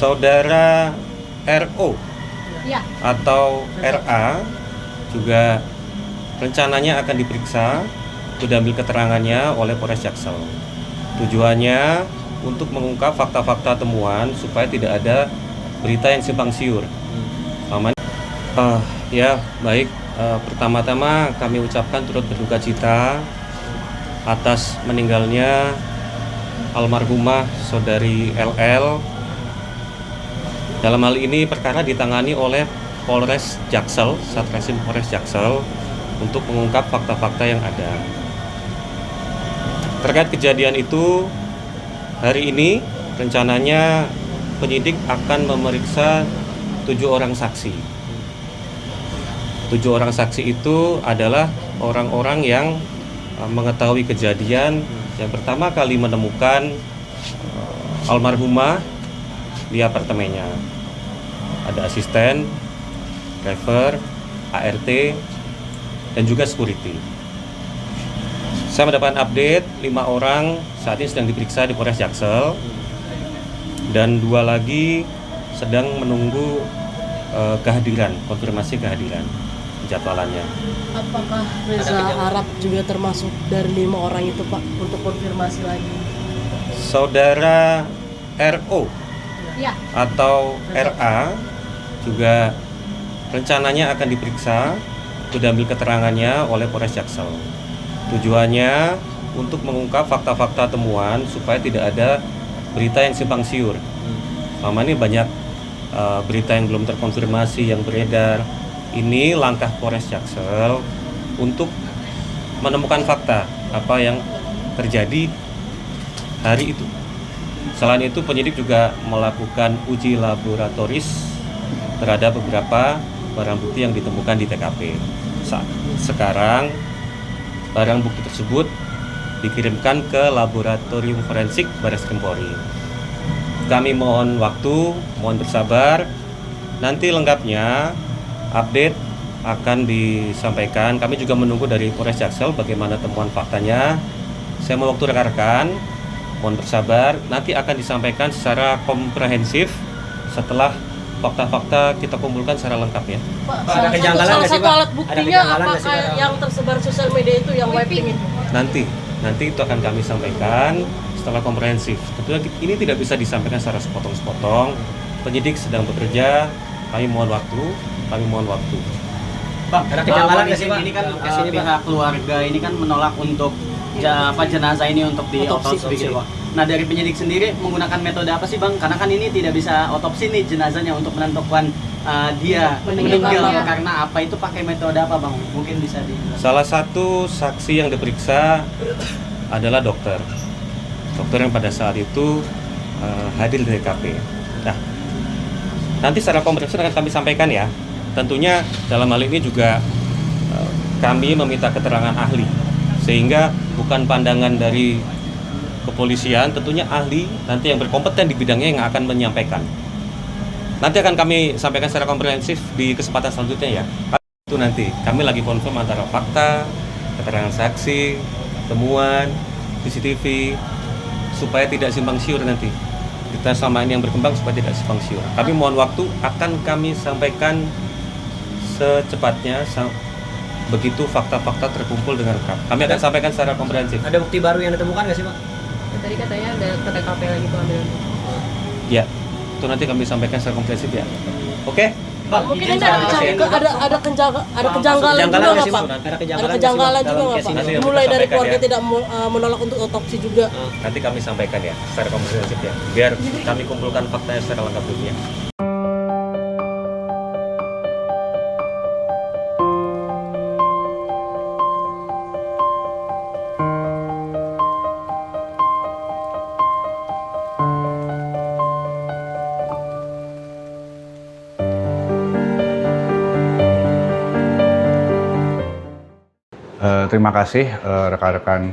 Saudara RO Ya. atau RA juga rencananya akan diperiksa untuk diambil keterangannya oleh Polres Jaksel. Tujuannya untuk mengungkap fakta-fakta temuan supaya tidak ada berita yang simpang siur. Selama ini, baik. Pertama-tama kami ucapkan turut berduka cita atas meninggalnya almarhumah saudari LL. Dalam hal ini perkara ditangani oleh Polres Jaksel, Satreskrim Polres Jaksel untuk mengungkap fakta-fakta yang ada. Terkait kejadian itu, hari ini rencananya penyidik akan memeriksa 7 orang saksi. 7 orang saksi itu adalah orang-orang yang mengetahui kejadian yang pertama kali menemukan almarhumah di apartemennya. Ada asisten, driver, ART, dan juga security. Saya mendapatkan update 5 orang saat ini sedang diperiksa di Polres Jaksel dan 2 lagi sedang menunggu kehadiran, konfirmasi kehadiran jadwalannya. Apakah Reza Arab juga termasuk dari 5 orang itu, Pak, untuk konfirmasi lagi? Saudara RO Ya. atau RA juga rencananya akan diperiksa untuk diambil keterangannya oleh Polres Jaksel. Tujuannya untuk mengungkap fakta-fakta temuan supaya tidak ada berita yang simpang siur. Selama ini banyak berita yang belum terkonfirmasi yang beredar. Ini langkah Polres Jaksel untuk menemukan fakta apa yang terjadi hari itu. Selain itu penyidik juga melakukan uji laboratoris terhadap beberapa barang bukti yang ditemukan di TKP. Sekarang barang bukti tersebut dikirimkan ke laboratorium forensik Barreskrim Polri. Kami mohon waktu, mohon bersabar. Nanti lengkapnya update akan disampaikan. Kami juga menunggu dari Polres Jaksel bagaimana temuan faktanya. Saya mau waktu rekan-rekan, mohon bersabar. Nanti akan disampaikan secara komprehensif setelah fakta-fakta kita kumpulkan secara lengkap ya. Pak, ada kejanggalan salah nggak sih, satu Pak? alat Ada buktinya kejanggalan nggak sih, apakah Pak? yang tersebar sosial media itu yang wiping itu? Nanti itu akan kami sampaikan setelah komprehensif. Tentunya ini tidak bisa disampaikan secara sepotong-sepotong. Penyidik sedang bekerja, kami mohon waktu. Pak, ada kejanggalan nggak sih, Pak? Ini kan Kesini, Pak. pihak keluarga ini kan menolak untuk jenazah ini untuk diotopsi Otopsi. begitu, Pak. Nah, dari penyidik sendiri menggunakan metode apa sih, Bang? Karena kan ini tidak bisa otopsi nih jenazahnya untuk menentukan dia meninggal karena apa, itu pakai metode apa, Bang? Mungkin bisa Salah satu saksi yang diperiksa adalah dokter yang pada saat itu hadir di TKP. Nah, nanti secara komprehensif akan kami sampaikan ya. Tentunya dalam hal ini juga kami meminta keterangan ahli, sehingga bukan pandangan dari kepolisian, tentunya ahli nanti yang berkompeten di bidangnya yang akan menyampaikan. Nanti akan kami sampaikan secara komprehensif di kesempatan selanjutnya ya. Itu nanti kami lagi confirm antara fakta, keterangan saksi, temuan, CCTV, supaya tidak simpang siur nanti. Kita selama ini yang berkembang supaya tidak simpang siur. Kami mohon waktu, akan kami sampaikan secepatnya begitu fakta-fakta terkumpul dengan lengkap. Kami akan sampaikan secara komprehensif. Ada bukti baru yang ditemukan nggak sih, Pak? Tadi katanya ada ke TKP lagi pengambilan. Ya, itu nanti kami sampaikan secara komprehensif ya. Oke? Pak, Mungkin izin ada kejanggalan juga nggak nggak, sih, Pak? Bang? Ada Ada kejanggalan kejanggalan nggak sih, juga Bang, nggak, dalam Pak? case ini? Mulai dari Sampaikan keluarga ya. tidak menolak untuk otopsi juga. Nanti kami sampaikan ya secara komprehensif ya, biar kami kumpulkan faktanya secara lengkap dulu ya. Terima kasih rekan-rekan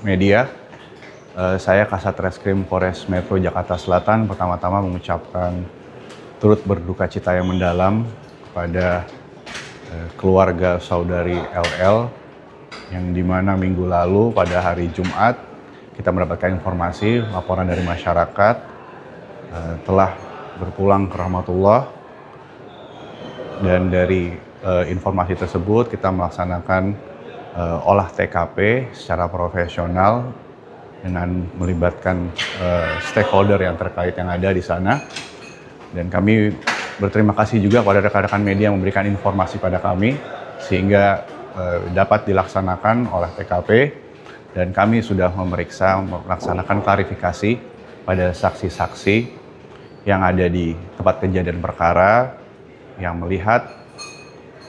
media. Saya Kasat Reskrim Polres Metro Jakarta Selatan pertama-tama mengucapkan turut berduka cita yang mendalam kepada keluarga saudari LL yang dimana minggu lalu pada hari Jumat kita mendapatkan informasi laporan dari masyarakat telah berpulang ke rahmatullah, dan dari informasi tersebut kita melaksanakan olah TKP secara profesional dengan melibatkan stakeholder yang terkait yang ada di sana. Dan kami berterima kasih juga kepada rekan-rekan media yang memberikan informasi pada kami sehingga dapat dilaksanakan olah TKP, dan kami sudah melaksanakan klarifikasi pada saksi-saksi yang ada di tempat kejadian perkara yang melihat,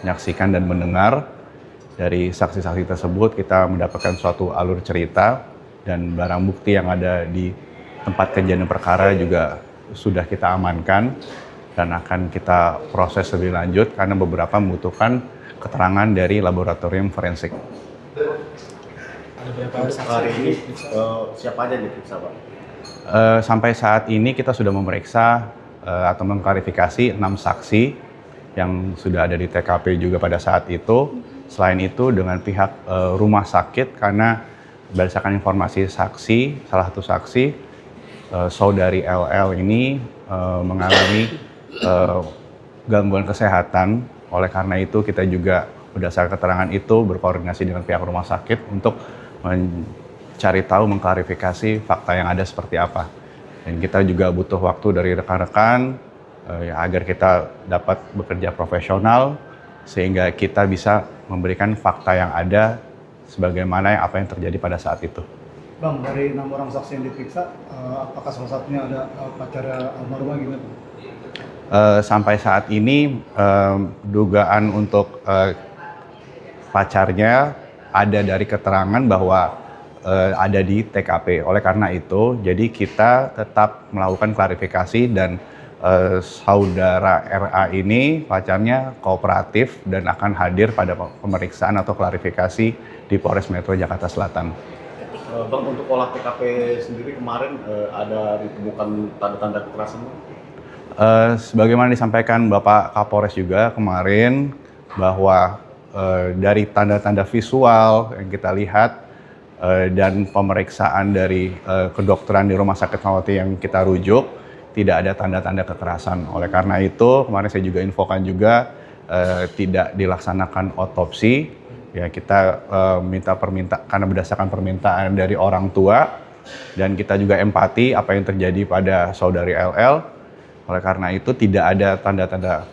menyaksikan dan mendengar. Dari saksi-saksi tersebut kita mendapatkan suatu alur cerita, dan barang bukti yang ada di tempat kejadian perkara juga sudah kita amankan dan akan kita proses lebih lanjut karena beberapa membutuhkan keterangan dari laboratorium forensik. Hari ini siapa aja yang diperiksa, Pak? Sampai saat ini kita sudah memeriksa atau mengklarifikasi 6 saksi yang sudah ada di TKP juga pada saat itu. Selain itu dengan pihak rumah sakit, karena berdasarkan informasi saksi, salah satu saksi, saudari LL ini mengalami gangguan kesehatan. Oleh karena itu kita juga berdasarkan keterangan itu berkoordinasi dengan pihak rumah sakit untuk mencari tahu, mengklarifikasi fakta yang ada seperti apa. Dan kita juga butuh waktu dari rekan-rekan agar kita dapat bekerja profesional sehingga kita bisa memberikan fakta yang ada sebagaimana apa yang terjadi pada saat itu. Bang, dari 6 orang saksi yang diperiksa, apakah salah satunya ada pacarnya almarhumah gimana? Sampai saat ini dugaan untuk pacarnya ada dari keterangan bahwa ada di TKP. Oleh karena itu, jadi kita tetap melakukan klarifikasi dan saudara RA ini pacarnya kooperatif dan akan hadir pada pemeriksaan atau klarifikasi di Polres Metro Jakarta Selatan. Bang, untuk olah TKP sendiri kemarin ada ditemukan tanda-tanda kekerasan? Sebagaimana disampaikan Bapak Kapolres juga kemarin bahwa dari tanda-tanda visual yang kita lihat dan pemeriksaan dari kedokteran di Rumah Sakit Fatmawati yang kita rujuk, tidak ada tanda-tanda kekerasan. Oleh karena itu kemarin saya juga infokan juga tidak dilaksanakan otopsi. Ya, kita karena berdasarkan permintaan dari orang tua, dan kita juga empati apa yang terjadi pada saudari LL. Oleh karena itu tidak ada tanda-tanda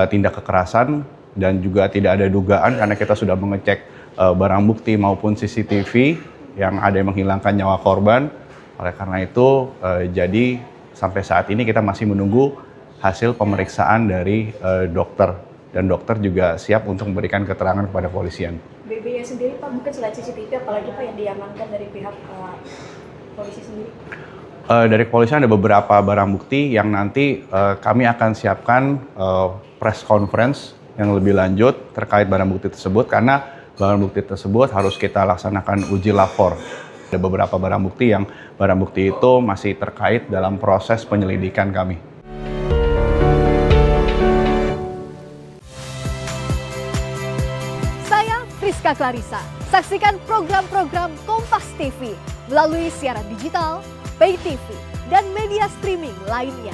tindak kekerasan dan juga tidak ada dugaan karena kita sudah mengecek barang bukti maupun CCTV yang ada yang menghilangkan nyawa korban. Oleh karena itu jadi sampai saat ini kita masih menunggu hasil pemeriksaan dari dokter, dan dokter juga siap untuk memberikan keterangan kepada polisian. BB-nya sendiri Pak, mungkin selain CCTV apalagi Pak yang diamankan dari pihak polisi sendiri? Dari kepolisian ada beberapa barang bukti yang nanti kami akan siapkan press conference yang lebih lanjut terkait barang bukti tersebut, karena barang bukti tersebut harus kita laksanakan uji lapor. Ada beberapa barang bukti itu masih terkait dalam proses penyelidikan kami. Saya Friska Clarissa. Saksikan program-program Kompas TV melalui siaran digital, Pay TV, dan media streaming lainnya.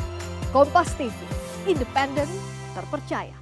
Kompas TV, independen, terpercaya.